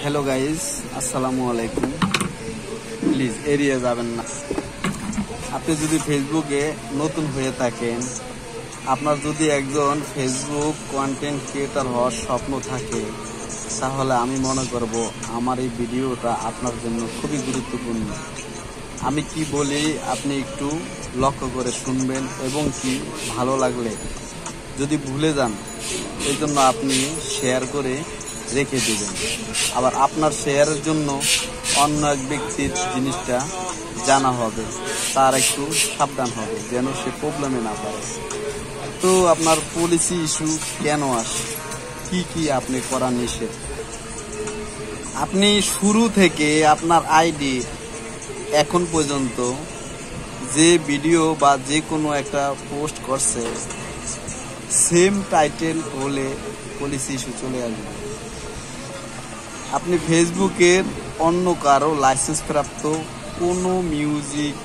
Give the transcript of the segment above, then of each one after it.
Hello guys, আসসালামু আলাইকুম। Please এড়িয়ে যাবেন না। আপনি যদি ফেসবুকে নতুন হয়ে থাকেন, আপনার যদি একজন ফেসবুক কন্টেন্ট ক্রিয়েটর হওয়ার স্বপ্ন থাকে, তাহলে আমি মনে করব আমার এই ভিডিওটা আপনার জন্য খুবই গুরুত্বপূর্ণ। আমি কি বলি আপনি একটু লক্ষ্য করে শুনবেন, এবং কি ভালো লাগলে যদি ভুলে যান, এই জন্য আপনি শেয়ার করে রেখে দেবেন। আবার আপনার শেয়ারের জন্য অন্য এক ব্যক্তির জিনিসটা জানা হবে, তার একটু সাবধান হবে যেন সে প্রবলেমে না পড়ে। তো আপনার পলিসি ইস্যু কেন আসে, কি আপনি করা নিষেধ? আপনি শুরু থেকে আপনার আইডি এখন পর্যন্ত যে ভিডিও বা যে কোনো একটা পোস্ট করছে, সেম টাইটেল হলে পলিসি ইস্যু চলে আসবে। আপনি ফেসবুকের অন্য কারো লাইসেন্স প্রাপ্ত কোনো মিউজিক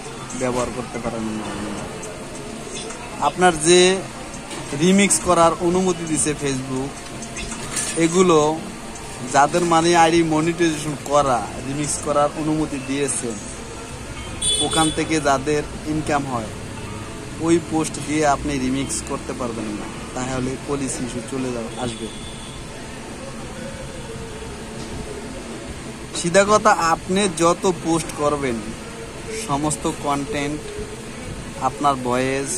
ব্যবহার করতে পারেন না। আপনার যে রিমিক্স করার অনুমতি দিছে ফেসবুক, এগুলো যাদের মানে আইডি মনিটাইজেশন করা, রিমিক্স করার অনুমতি দিয়েছে, ওখান থেকে যাদের ইনকাম হয়, ওই পোস্ট দিয়ে আপনি রিমিক্স করতে পারবেন না, তাহলে পলিসি ইস্যু চলে আসবে। সিধা কথা, আপনি যত পোস্ট করবেন, সমস্ত কন্টেন্ট, আপনার ভয়েস,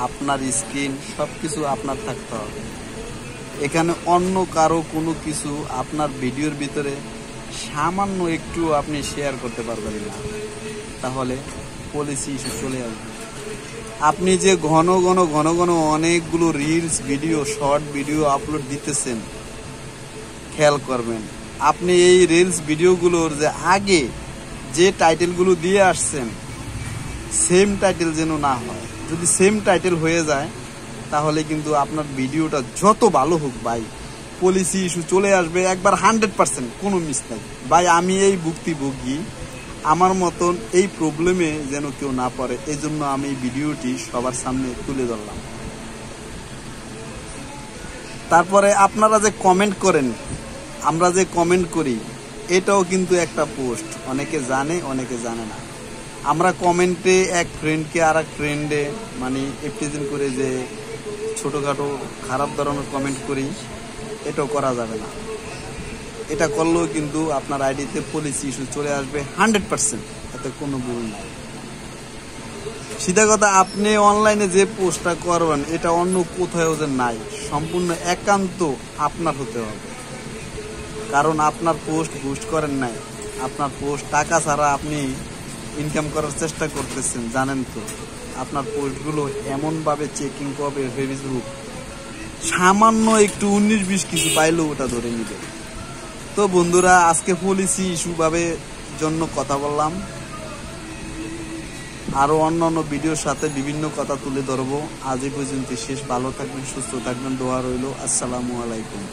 আপনার স্ক্রিন, সব কিছু আপনার থাকতে হবে। এখানে অন্য কারো কোনো কিছু আপনার ভিডিওর ভিতরে সামান্য একটু আপনি শেয়ার করতে পারবেন না, তাহলে পলিসি ইস্যু চলে আসবে। আপনি যে ঘন ঘন অনেকগুলো reels video, short video upload দিতেছেন, খেয়াল করবেন আপনি এই রিলস ভিডিওগুলোর যে আগে যে টাইটেলগুলো দিয়ে আসছেন, সেম টাইটেল যেন না হয়। যদি সেম টাইটেল হয়ে যায়, তাহলে কিন্তু আপনার ভিডিওটা যত ভালো হোক ভাই, পলিসি ইস্যু চলে আসবে একবার 100%, কোনো মিস নাই ভাই। আমি এই ভুক্তভোগী, আমার মতন এই প্রবলেমে যেন কেউ না পড়ে, এই জন্য আমি এই ভিডিওটি সবার সামনে তুলে ধরলাম। তারপরে আপনারা যে কমেন্ট করেন, আমরা যে কমেন্ট করি, এটাও কিন্তু একটা পোস্ট। অনেকে জানে, অনেকে জানে না। আমরা কমেন্টে এক ফ্রেন্ডকে আর এক ফ্রেন্ডে মানে প্রেজেন্ট করে যে ছোটোখাটো খারাপ ধরনের কমেন্ট করি, এটাও করা যাবে না। এটা করলেও কিন্তু আপনার আইডিতে পলিসি ইস্যু চলে আসবে 100%, এতে কোনো ভুল নাই। সিধা কথা, আপনি অনলাইনে যে পোস্টটা করবেন, এটা অন্য কোথাও যে নাই, সম্পূর্ণ একান্ত আপনার হতে হবে। কারণ আপনার পোস্ট বুস্ট করেন নাই, আপনার পোস্ট টাকা ছাড়া আপনি ইনকাম করার চেষ্টা করতেছেন, জানেন তো। আপনার পোস্টগুলো এমনভাবে চেকিং করবে ফেসবুক, সামান্য একটু 19-20 কিছু পাইলেও ওটা ধরে নিবে। তো বন্ধুরা, আজকে পলিসি ইস্যু ভাবে জন্য কথা বললাম। আরো অন্যান্য ভিডিওর সাথে বিভিন্ন কথা তুলে ধরবো। আজ এই পর্যন্ত শেষ। ভালো থাকবেন, সুস্থ থাকবেন, দোয়া রইল। আসসালামু আলাইকুম।